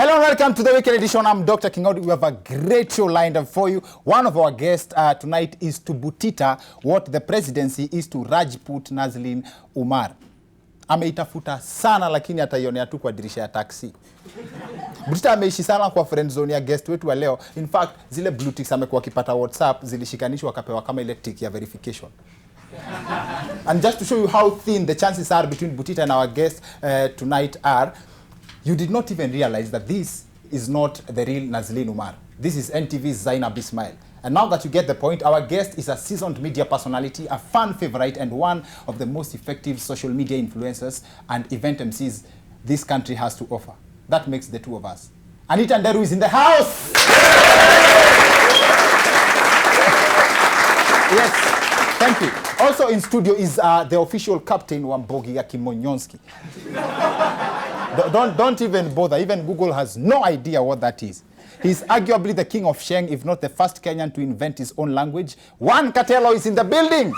Hello and welcome to the weekend edition. I'm Dr. Kingori. We have a great show lined up for you. One of our guests tonight is to Butita what the presidency is to Rajput Nazlin Umar. Ameitafuta sana lakini ataionea tu kwa dirisha ya taxi. Butita ameishi sana kwa friend zone ya guest wetu wa leo. In fact, zile blue ticks amekuwa akipata WhatsApp zilishikanishwa akapewa kama ile tick ya verification. And just to show you how thin the chances are between Butita and our guest tonight are, you did not even realize that this is not the real Nazlin Umar. This is NTV's Zainab Ismail. And now that you get the point, our guest is a seasoned media personality, a fan favorite, and one of the most effective social media influencers and event MCs this country has to offer. That makes the two of us. Anita and Nderu is in the house! Yes, thank you. Also in studio is the official captain Wambogi Kimonyonski. Don't even bother. Even Google has no idea what that is. He's arguably the king of Sheng, if not the first Kenyan to invent his own language. Kartelo is in the building.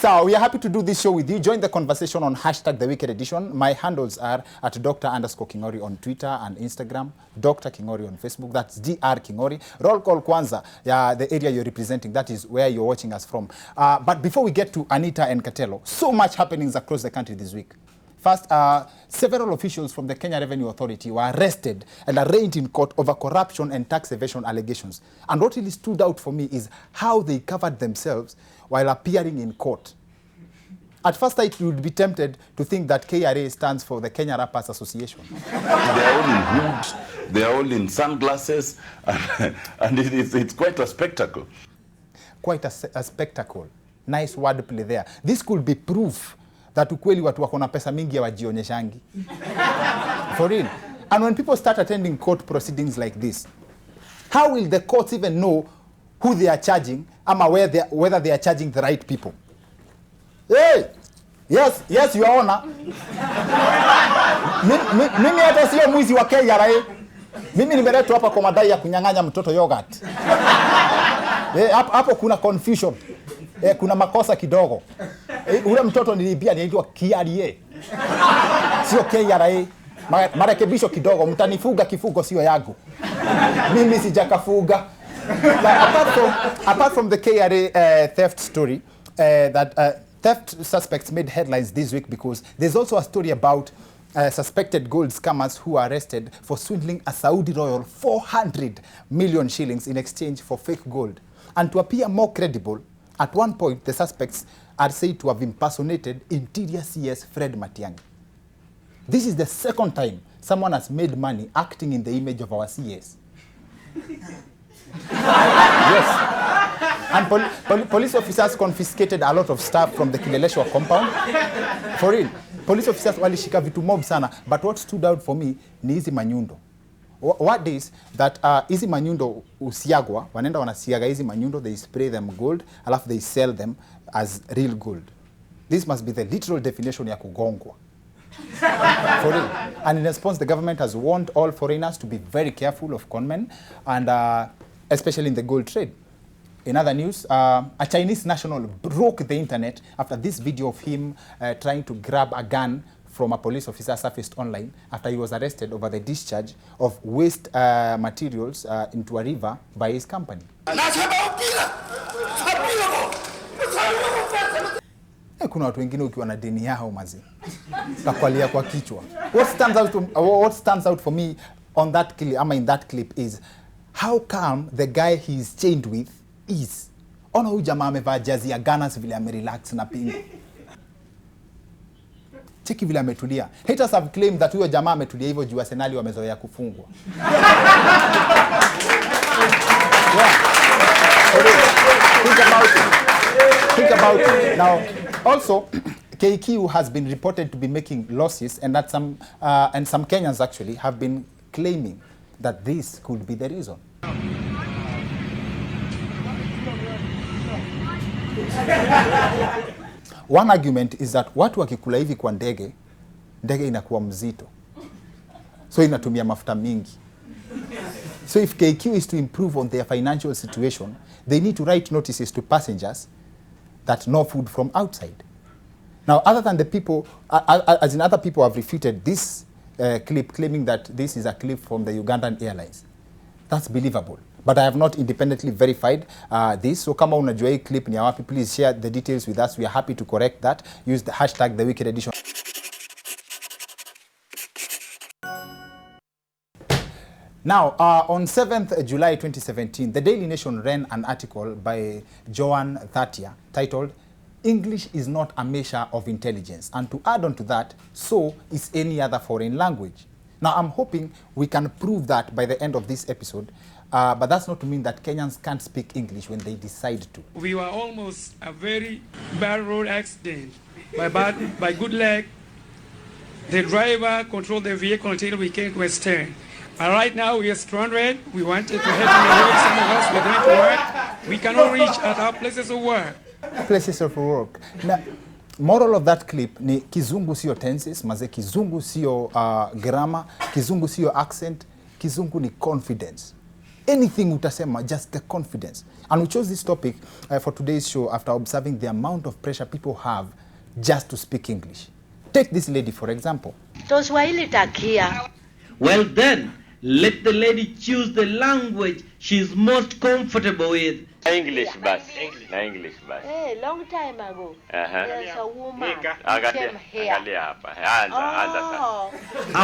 So we are happy to do this show with you. Join the conversation on hashtag The Wicked Edition. My handles are at Dr_Kingori on Twitter and Instagram, Dr. Kingori on Facebook. That's Dr. Kingori. Roll call Kwanza, the area you're representing. That is where you're watching us from. But before we get to Anita and Kartelo, so much happenings across the country this week. First, several officials from the Kenya Revenue Authority were arrested and arraigned in court over corruption and tax evasion allegations. And what really stood out for me is how they covered themselves while appearing in court. At first sight, you would be tempted to think that KRA stands for the Kenya Rappers Association. They are all in hoods, they are all in sunglasses, and it's quite a spectacle. Quite a spectacle. Nice wordplay there. This could be proof that ukweli watu wako na pesa mingi ya wajionyeshangi. For real. And when people start attending court proceedings like this, how will the courts even know who they are charging, ama whether they are charging the right people? Hey! Yes, your honor. Mimi hata sio mwizi wa KRA. Mimi nimeletwa hapa kwa madai ya kunyang'anya mtoto yogurt. Hapo kuna confusion. Kuna makosa kidogo. Ule mtoto nilibia anaitwa KRA. Sio KRA. Marekebisho kidogo, mtanifuga kifugo sio yangu. Mimi sijakafuga. Apart from the KRA theft story, theft suspects made headlines this week because there's also a story about suspected gold scammers who were arrested for swindling a Saudi royal 400 million shillings in exchange for fake gold. And to appear more credible, at one point the suspects are said to have impersonated Interior CS Fred Matiang'i. This is the second time someone has made money acting in the image of our CS. Yes. And police officers confiscated a lot of stuff from the Kileleshwa compound. For real. Police officers walishika vitu mob sana. But what stood out for me ni hizi manyundo. What is that hizi manyundo usiagwa, wanenda wanasiaga hizi manyundo, they spray them gold, alafu they sell them as real gold. This must be the literal definition ya kugongwa. For real. And in response, the government has warned all foreigners to be very careful of conmen, and especially in the gold trade. In other news, a Chinese national broke the internet after this video of him trying to grab a gun from a police officer surfaced online after he was arrested over the discharge of waste materials into a river by his company. Kuna watu wengine ukiwa na deni yao mazi takwalia kwa kichwa. What stands out for me on that clip, in that clip, is how calm the guy he's chained with is. Ona huyu jamaa amevaa jazi ya Gunners vile amerelax na pingu. Cheki vile ametulia. Haters have claimed that huyo jamaa ametulia hivyo juu Arsenal wamezoea kufungwa. Think about it. Now, also, KQ has been reported to be making losses, and that some Kenyans actually have been claiming that this could be the reason. One argument is that watu wakikula hivi kwa ndege inakuwa mzito. So inatumia mafuta mingi. So if KQ is to improve on their financial situation, they need to write notices to passengers that no food from outside. Now, other than the people, as in other people have refuted this clip, claiming that this is a clip from the Ugandan Airlines. That's believable. But I have not independently verified this. So kama unajua hii clip ni ya wapi, please share the details with us. We are happy to correct that. Use the hashtag The Wicked Edition. Now, on 7th July 2017, the Daily Nation ran an article by Joan Thatia titled, English is not a measure of intelligence. And to add on to that, so is any other foreign language. Now, I'm hoping we can prove that by the end of this episode, but that's not to mean that Kenyans can't speak English when they decide to. We were almost a very bad road accident. By good luck, the driver controlled the vehicle until we came to a stand. But right now we are stranded. We wanted to head on the road. Some of us were going to work. We cannot reach at our places of work. Places of work. Now, moral of that clip ni kizungu sio tenses, maze kizungu sio grammar, kizungu sio accent, kizungu ni confidence. Anything utasema, just the confidence. And we chose this topic for today's show after observing the amount of pressure people have just to speak English. Take this lady, for example. Toswahili takia. Well then, let the lady choose the language she's most comfortable with. English bus. English bus. Hey, long time ago. There's a woman came here. I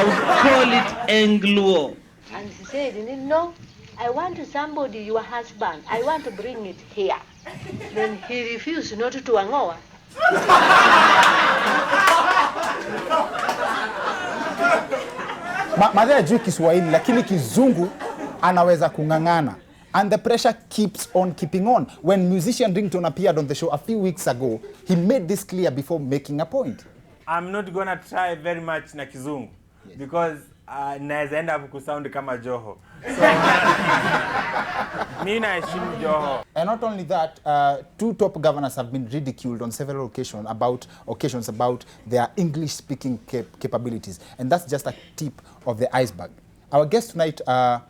would call it Anglo. And she said, no, I want somebody, your husband. I want to bring it here. Then he refused not to angoa. Madhe ajui Kiswahili lakini kizungu anaweza kungangana. And the pressure keeps on keeping on. When musician Ringtone appeared on the show a few weeks ago, he made this clear before making a point. I'm not gonna try very much na kizungu because naweza end up kusound kama Joho. So mimi naheshimu Joho. And not only that, two top governors have been ridiculed on several occasions about their English-speaking capabilities. And that's just a tip of the iceberg. Our guests tonight are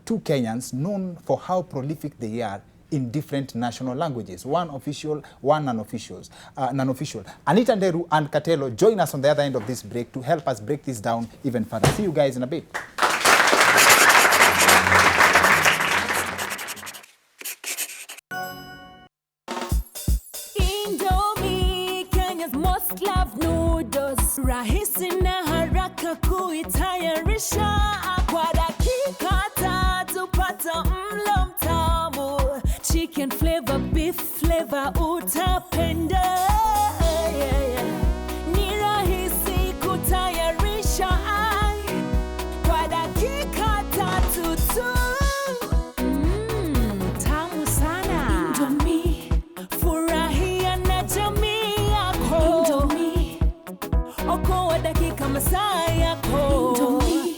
two Kenyans known for how prolific they are in different national languages. One official, one non-official. Anita, Nderu and Kartelo join us on the other end of this break to help us break this down even further. See you guys in a bit. Rahisi na haraka kuitayarisha kwa dakika tatu pata mlo mtamu. Chicken flavor, beef flavor utapenda. Ni rahisi kutayarisha kwa dakika tatu tu. Tamu sana. Indomie, furahia na jamii yako. Indomie, okoa dakika masaa yako. Indomie.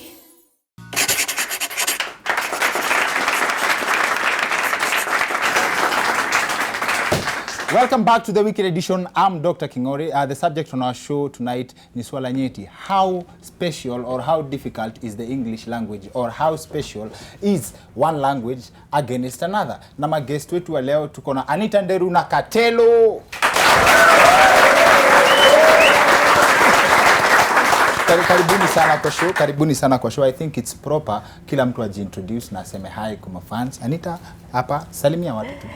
Welcome back to the Wicked Edition. I'm Dr. Kingori. The subject on our show tonight is swala nyeti. How special or how difficult is the English language, or how special is one language against another? Na maguest wetu wa leo tuko na Anita, Nderu na Kartelo. Karibuni sana kwa show. I think it's proper kila mtu ajiintroduce na aseme hi kwa fans. Anita, hapa salimia watu tu.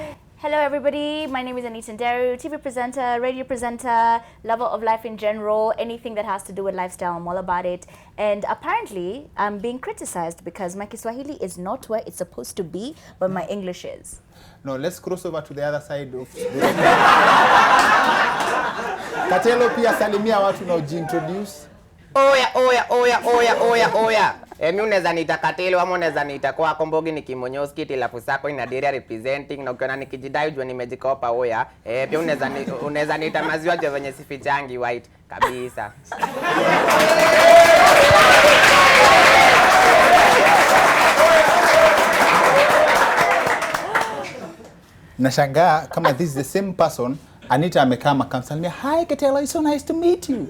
Hello everybody, my name is Anita Nderu, TV presenter, radio presenter, lover of life in general, anything that has to do with lifestyle, I'm all about it. And apparently, I'm being criticized because my Kiswahili is not where it's supposed to be, but my English is. No, let's cross over to the other side of the Kartelo, pia salimia watu na ujiintroduce. Oya. Mimi unaweza niita Kartelo ama unaweza niita kwa Kombogi nikimonyoski tilafu sako inaderia representing na ukiona nikijidai ujue nimejikopa oya. Pia unaweza niita maziwa je venye sifichangi white kabisa. Nashangaa kama this is the same person. Anita amekama kamsalimia, hi Kartelo, it's so nice to meet you.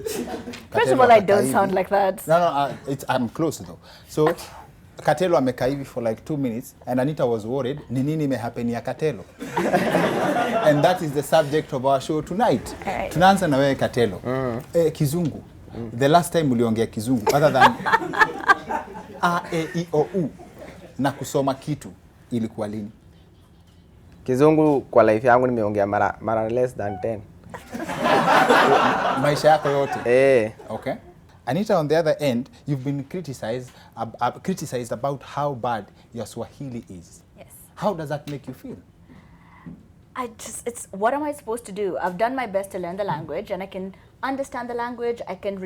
First of all, I don't sound like that. No, I'm close though. So Kartelo amekaa hivi for like 2 minutes and Anita was worried ni nini imehappen ya Kartelo. And that is the subject of our show tonight. Right. Tunaanza na wewe Kartelo. Kizungu. The last time uliongea Kizungu other than a e i o u na kusoma kitu ilikuwa lini? Kizungu kwa life yangu nimeongea mara less than 10. Maisha yako yote. Okay. Anita, on the other end, you've been criticized about how bad your Swahili is. Yes. How does that make you feel? It's what am I supposed to do? I've done my best to learn the language and I can understand the language. I can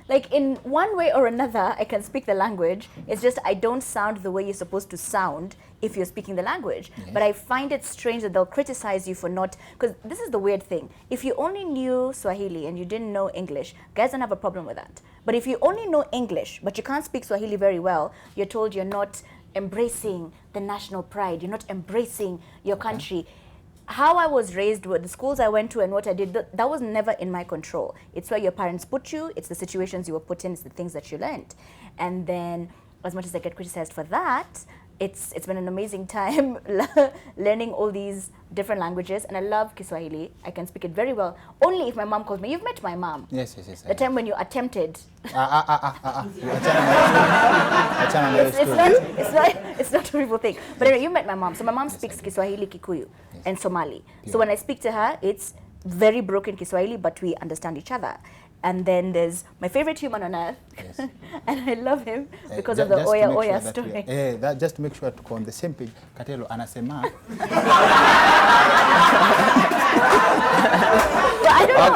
like in one way or another, I can speak the language. It's just I don't sound the way you're supposed to sound if you're speaking the language. Yes. But I find it strange that they'll criticize you for not, because this is the weird thing. If you only knew Swahili and you didn't know English, guys don't have a problem with that. But if you only know English, but you can't speak Swahili very well, you're told you're not embracing the national pride. You're not embracing your country. How I was raised, with the schools I went to and what I did, that was never in my control. It's where your parents put you, it's the situations you were put in, it's the things that you learned. And then, as much as I get criticized for that, it's been an amazing time learning all these different languages, and I love Kiswahili. I can speak it very well, only if my mom calls me. You've met my mom. Yes. The time when you attempted. It's not a real thing. But anyway, you met my mom. So my mom speaks Kiswahili, Kikuyu, and Somali. So when I speak to her, it's very broken Kiswahili, but we understand each other. And then there's my favorite human on earth, and I love him because of the Oya story. That just to make sure to go on the same page. Kartelo anasema. I don't know.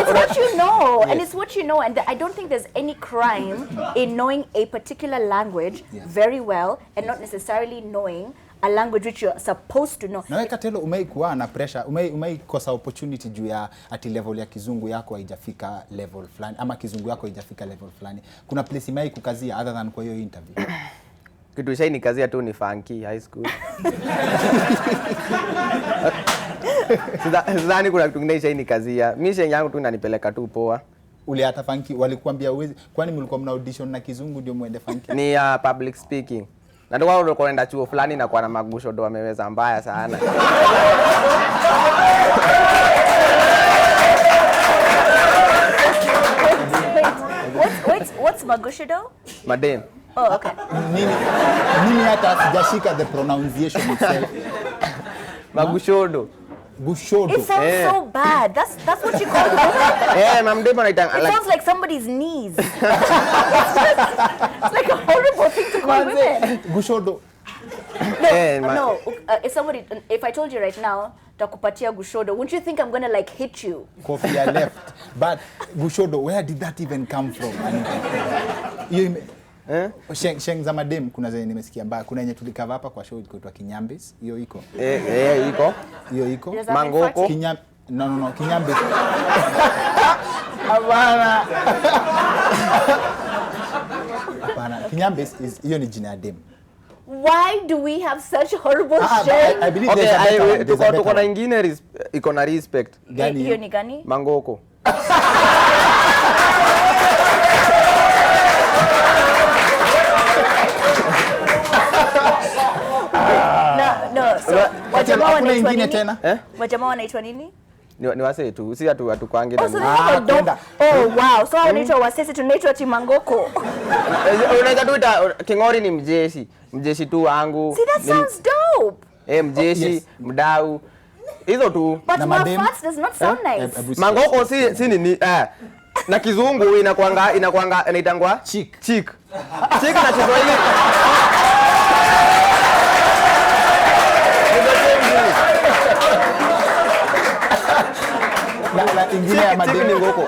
It's what you know, and it's what you know, and I don't think there's any crime in knowing a particular language very well and not necessarily knowing a language which you're supposed to know. Na wewe Kartelo umeikuwa na pressure, umeikosa opportunity juu ya ati level ya Kizungu yako haijafika level fulani ama Kizungu yako haijafika level fulani. Kuna place imai kukazia other than kwa hiyo interview? Kitu shai nikazia tu ni funky high school. Sidhani kuna kitu kingine shai nikazia. Mimi Sheng yangu tu inanipeleka tu poa. Ule hata funky walikuambia uwezi, kwani mlikuwa mna audition na Kizungu ndio muende funky? Ni public speaking. Na ndio wao kwenda chuo fulani na kwa na magusho ndo wameweza mbaya sana. What's magushido? Madem. Oh, okay. Mimi hata sijashika the pronunciation itself. Magushodo. Gushodo. It sounds so bad. That's what you call it. Mamdem anaita. It sounds like somebody's knees. It's like a horrible thing to call women. Gushodo. No. If I told you right now, takupatia gushodo, wouldn't you think I'm gonna like hit you? Kofia left. But gushodo, where did that even come from? Sheng za madem kuna zenye nimesikia mbaya. Kuna yenye tulikava hapa kwa show ilikuwa Kinyambis. Hiyo iko. Iko. Hiyo iko. Mangoko. No, Kinyambis. Hapana. Kinyambis is hiyo ni jina ya dem. Why do we have such horrible shit? I believe there's a better tuko na ingine iko na respect. Hiyo ni gani? Mangoko. No. So wajamaa wanaitwa nini? Tena? Wajamaa wanaitwa nini? Ni wase tu. Si hatukwangi na. Wow. So wanaitwa wasese tunaitwa Timangoko. Unaweza tuita Kingori ni mjeshi tu wangu. See, that sounds dope. Mjeshi, mdau. Hizo tu. But Mafats does not sound nice. Mangoko si nini na Kizungu inakuanga inaitangwa chick na Kiswahili. La ingine ya madeni ngoko.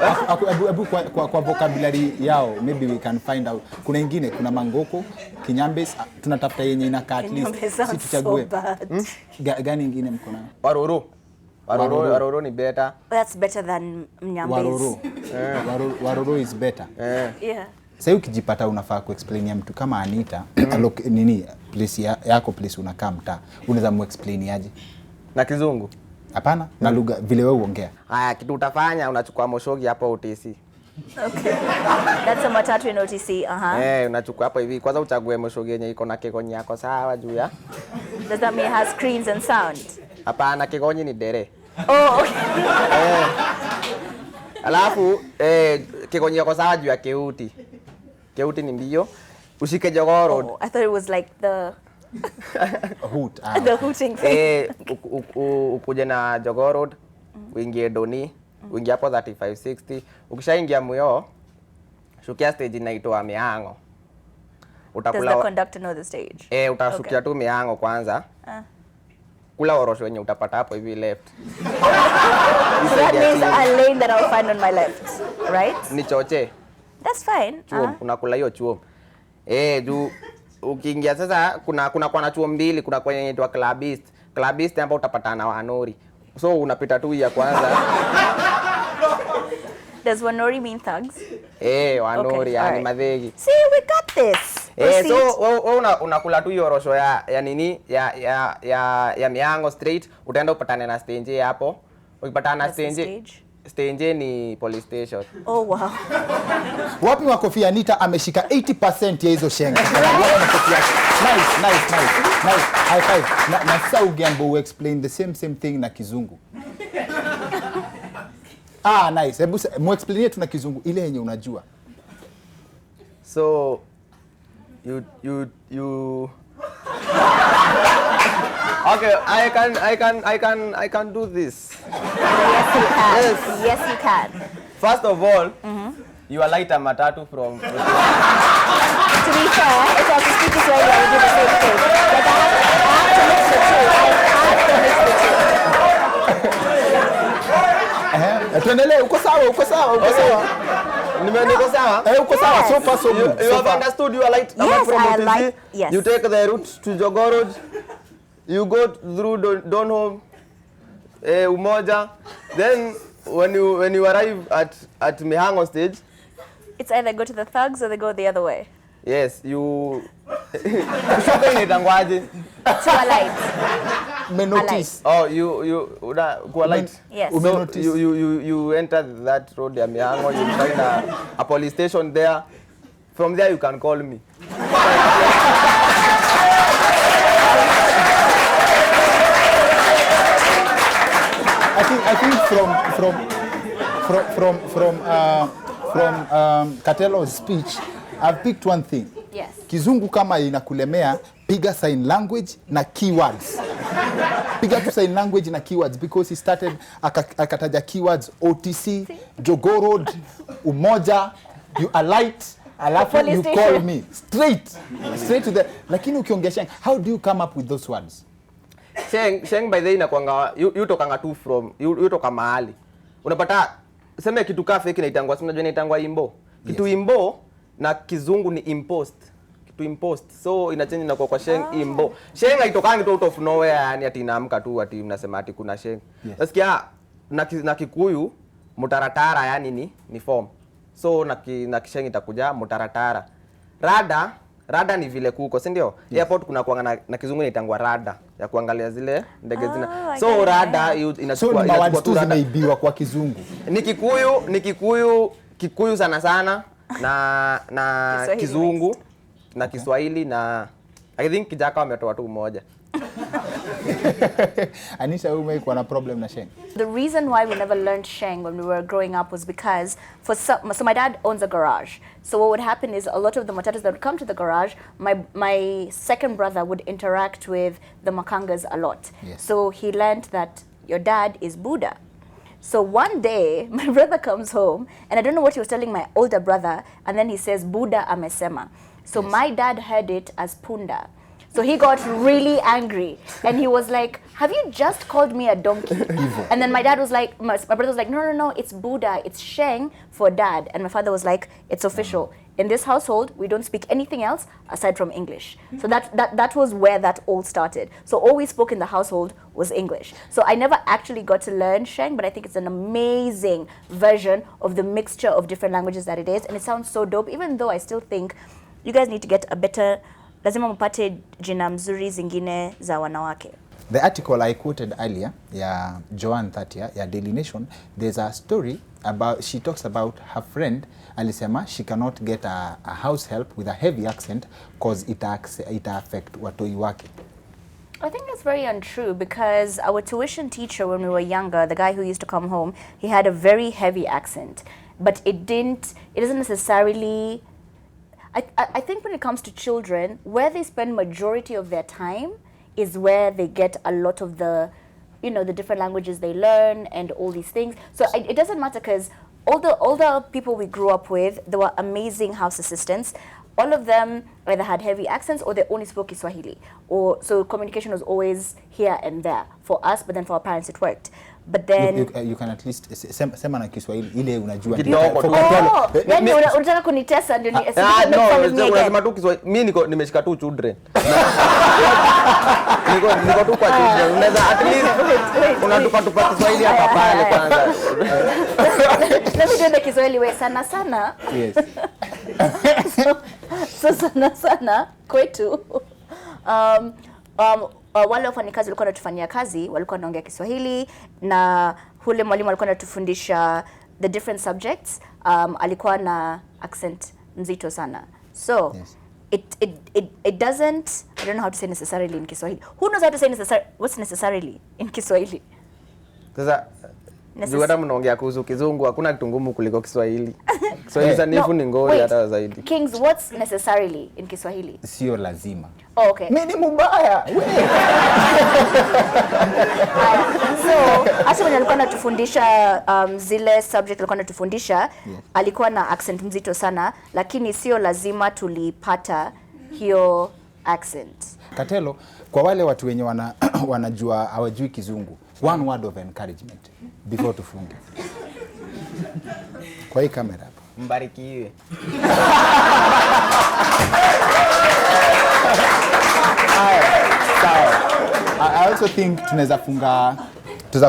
Kwa vocabulary yao maybe we can find out. Kuna ingine, kuna Mangoko, Kinyambes, tunatafuta yenye inakaa at least si tuchague. Gani ingine mko nayo? Waroro ni better. That's better than Mnyambes. Waroro is better. Yeah. Sasa ukijipata unafaa kuexplain ya mtu kama Anita, place yako place unakaa mtaa. Unaweza muexplain aje? Na Kizungu? Hapana, na lugha vile wewe uongea. Haya, kitu utafanya unachukua moshogi hapo UTC. Okay. That's a matatu in OTC. Unachukua hapo hivi. Kwanza uchague moshogi yenye iko na kigonyi yako sawa juu ya. Does that mean it has screens and sound? Hapana, kigonyi ni dere. Oh, okay. Alafu kigonyi yako sawa juu ya keuti. Keuti ni mbio. Ushike Jogoo Road. Oh, I thought it was like the Hoot. the hooting thing. Ukuje na Jogoo Road, uingie Doni, uingie hapo 3560. Ukishaingia Muyo, shukia stage inaitwa Mihango. Does the conductor know the stage? Utashukia tu Mihango kwanza. Kula orosho wenye utapata hapo hivi left. So that means a lane that I'll find on my left, right? Ni choche. That's fine. Unakula hiyo chuo. Juu ukiingia sasa kuna kwa chuo mbili, kuna kwenye inaitwa Clubist. Clubist ambapo utapatana na Wanori. So unapita tu ya kwanza. Does Wanori mean thugs? Wanori Okay, yani alright. madhegi. See, we got this. So unakula tu hiyo orosho ya nini ya Mihango straight, utaenda upatane na stage hapo. Ukipatana na stage ni police station. Oh wow. Wapi makofi? Anita ameshika 80% ya hizo Sheng. Nice. High five. Na sasa ugambo we explain the same thing na Kizungu. Nice. Hebu mu explain tu na Kizungu ile yenye unajua. So you Okay, I can do this. Yes, you can. First of all, you are like a matatu from. To be fair, if I was to speak this way, I would do the same thing. Like I have to mix the two. Tuendelee, uko sawa. Niko sawa? Uko sawa. So far so good. You have understood you are like Yes, from I OTC. like. Yes. You take the route to Jogoo Road. You go through Donholm, Umoja. Then when you arrive at Mihango stage, It's either go to the thugs or they go the other way. yes, you kushuka inaitangwaje? To a light. Me notice. Oh, you kwa light. Yes. So you enter that road ya Mihango, you find a police station there. From there you can call me. I think from Kartelo's speech, I've picked one thing. Yes. Kizungu kama inakulemea, piga sign language na keywords. Piga tu sign language na keywords because he started akataja keywords OTC, Jogoo Road, Umoja, you alight, alafu you call me straight to the. Lakini ukiongea Sheng, how do you come up with those words? Sheng by the way inakuanga you tokanga tu from you toka mahali. Unapata sema kitu ka fake inaitangwa, unajua inaitangwa imbo. Kitu imbo na Kizungu ni impost. Kitu impost. So ina change na kwa Sheng imbo. Sheng haitokangi tu out of nowhere, yani ati inaamka tu ati mnasema ati kuna Sheng. Nasikia na Kikuyu mutaratara yani ni form. So na Sheng itakuja mutaratara. Rada ni vile kuko, si ndio? Airport kuna kuanga na Kizungu inaitangwa rada ya kuangalia zile ndege zina. So rada inachukua tu zimeibiwa kwa Kizungu. Ni Kikuyu sana na Kizungu na Kiswahili na I think Kijaka wametoa tu moja. Anisha, wewe umekuwa na problem na Sheng? The reason why we never learned Sheng when we were growing up was because so my dad owns a garage. So what would happen is a lot of the matatus that would come to the garage, my second brother would interact with the Makangas a lot. Yes. So he learned that your dad is Buddha. So one day, my brother comes home, and I don't know what he was telling my older brother, and then he says, Buddha amesema. So my dad heard it as Punda. So he got really angry, and he was like, have you just called me a donkey? And then my dad was like, my brother was like, no, it's Buddha, it's Sheng for dad. And my father was like, it's official. In this household, we don't speak anything else aside from English. So that was where that all started. So all we spoke in the household was English. So I never actually got to learn Sheng, but I think it's an amazing version of the mixture of different languages that it is. And it sounds so dope, even though I still think you guys need to get a better, lazima mpate jina mzuri zingine za wanawake. The article I quoted earlier, Joanne Thatia, Daily Nation, there's a story about, she talks about her friend, alisema she cannot get a house help with a heavy accent because it affect watoi wake. I think that's very untrue because our tuition teacher when we were younger, the guy who used to come home, he had a very heavy accent. But it doesn't necessarily, I think when it comes to children, where they spend majority of their time is where they get a lot of the, the different languages they learn and all these things. So it doesn't matter because all the people we grew up with, they were amazing house assistants. All of them either had heavy accents or they only spoke Kiswahili. So communication was always here and there for us, but then for our parents it worked. But then you can at least sema na Kiswahili ile unajua. Yani unataka kunitesa ndio ni unasema tu Kiswahili. Mimi nimeshika tu children. Niko tu kwa children. Unaweza at least unatupa Kiswahili hapa pale kwanza. Let me do the Kiswahili way sana. Yes. So sana kwetu. Wale wafanyikazi walikuwa wanatufanyia kazi walikuwa wanaongea Kiswahili na hule mwalimu alikuwa anatufundisha the different subjects, alikuwa na accent mzito sana. So yes. It doesn't, I don't know how to say necessarily in Kiswahili. Who knows how to say what's necessarily in Kiswahili? Sasa Zuada mnaongea kuhusu Kizungu, hakuna kitu ngumu kuliko Kiswahili. Kiswahili sanifu ni ngori hata zaidi. Kings, what's necessarily in Kiswahili? Sio lazima. Oh, okay. Mimi ni mbaya. So, hasa when alikuwa anatufundisha zile subject alikuwa anatufundisha, alikuwa na accent mzito sana, lakini sio lazima tulipata hiyo accent. Kartelo, kwa wale watu wenye wanajua hawajui Kizungu, one word of encouragement before tufunge. Kwa hii kamera hapa. Mbarikiwe. I also think tunaweza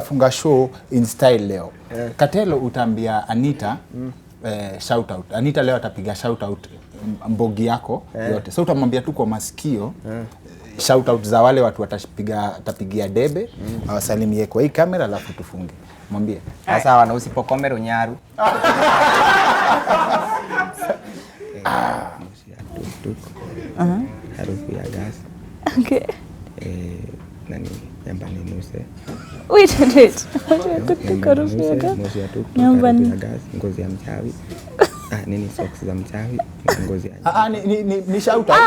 funga show in style leo. Kartelo utaambia Anita shout out. Anita leo atapiga shout out mbogi yako yote. So utamwambia tu kwa masikio shout out za wale watu watapigia debe, awasalimie kwa hii kamera alafu tufunge. Mwambie. Sawa na usipokombe runyaru. Harufu ya gas. Okay. Nani nyamba ni nuse. Wait. Harufu ya gas. Nyamba ni gas, ngozi ya mchawi. Nini socks za mchawi, ngozi ya. Ni shout out.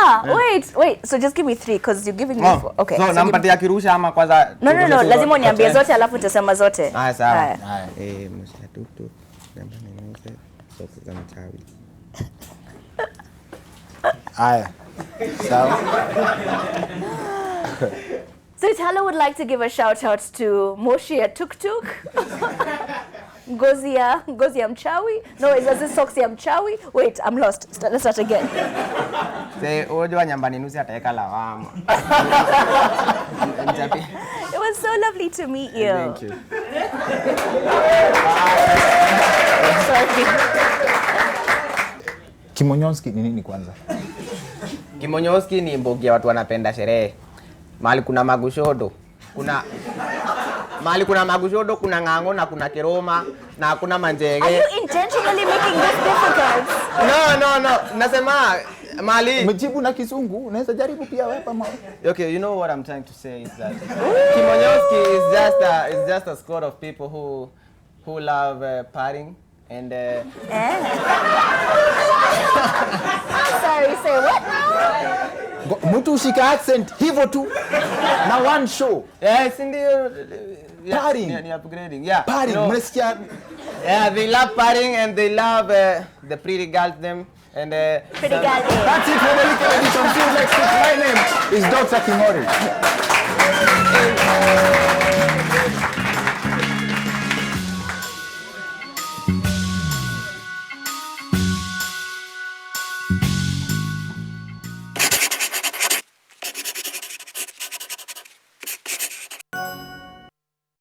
Wait. So just give me 3 because you're giving me 4. Okay. So nampatia kirusha ama kwanza. No, lazima uniambie zote alafu utasema zote. Sawa. Moshi ya tuktuk, nyamba ni nuse, socks za mchawi. Aya. Sawa. So Tala would like to give a shout out to Moshi ya Tuktuk, Ngozi ya Mchawi. No, is this socks ya Mchawi? Wait, I'm lost. Let's start again. Say, ojo nyambani nusi ataweka lawama. It was so lovely to meet you. Thank you. Sorry. Kimonyoski ni nini kwanza? Kimonyoski ni mbogi ya watu wanapenda sherehe. Mahali kuna magushodo. Mahali kuna magushodo, kuna ngango na kuna kiroma na kuna manjege. Are you intentionally making this difficult? No. Nasema mahali umejibu na Kizungu, unaweza jaribu pia wewe pamoja. Okay, you know what I'm trying to say is that Kimonyoski is just a squad of people who love partying and Sorry, say what? Mtu ushika accent hivyo tu na one show. Yes, ndio partying. Ni upgrading. Yeah. Partying, mnasikia? Yeah, they love partying and they love the pretty girls them and pretty girls. That's it for the weekend edition. See you next week. My name is Dr. Kingori.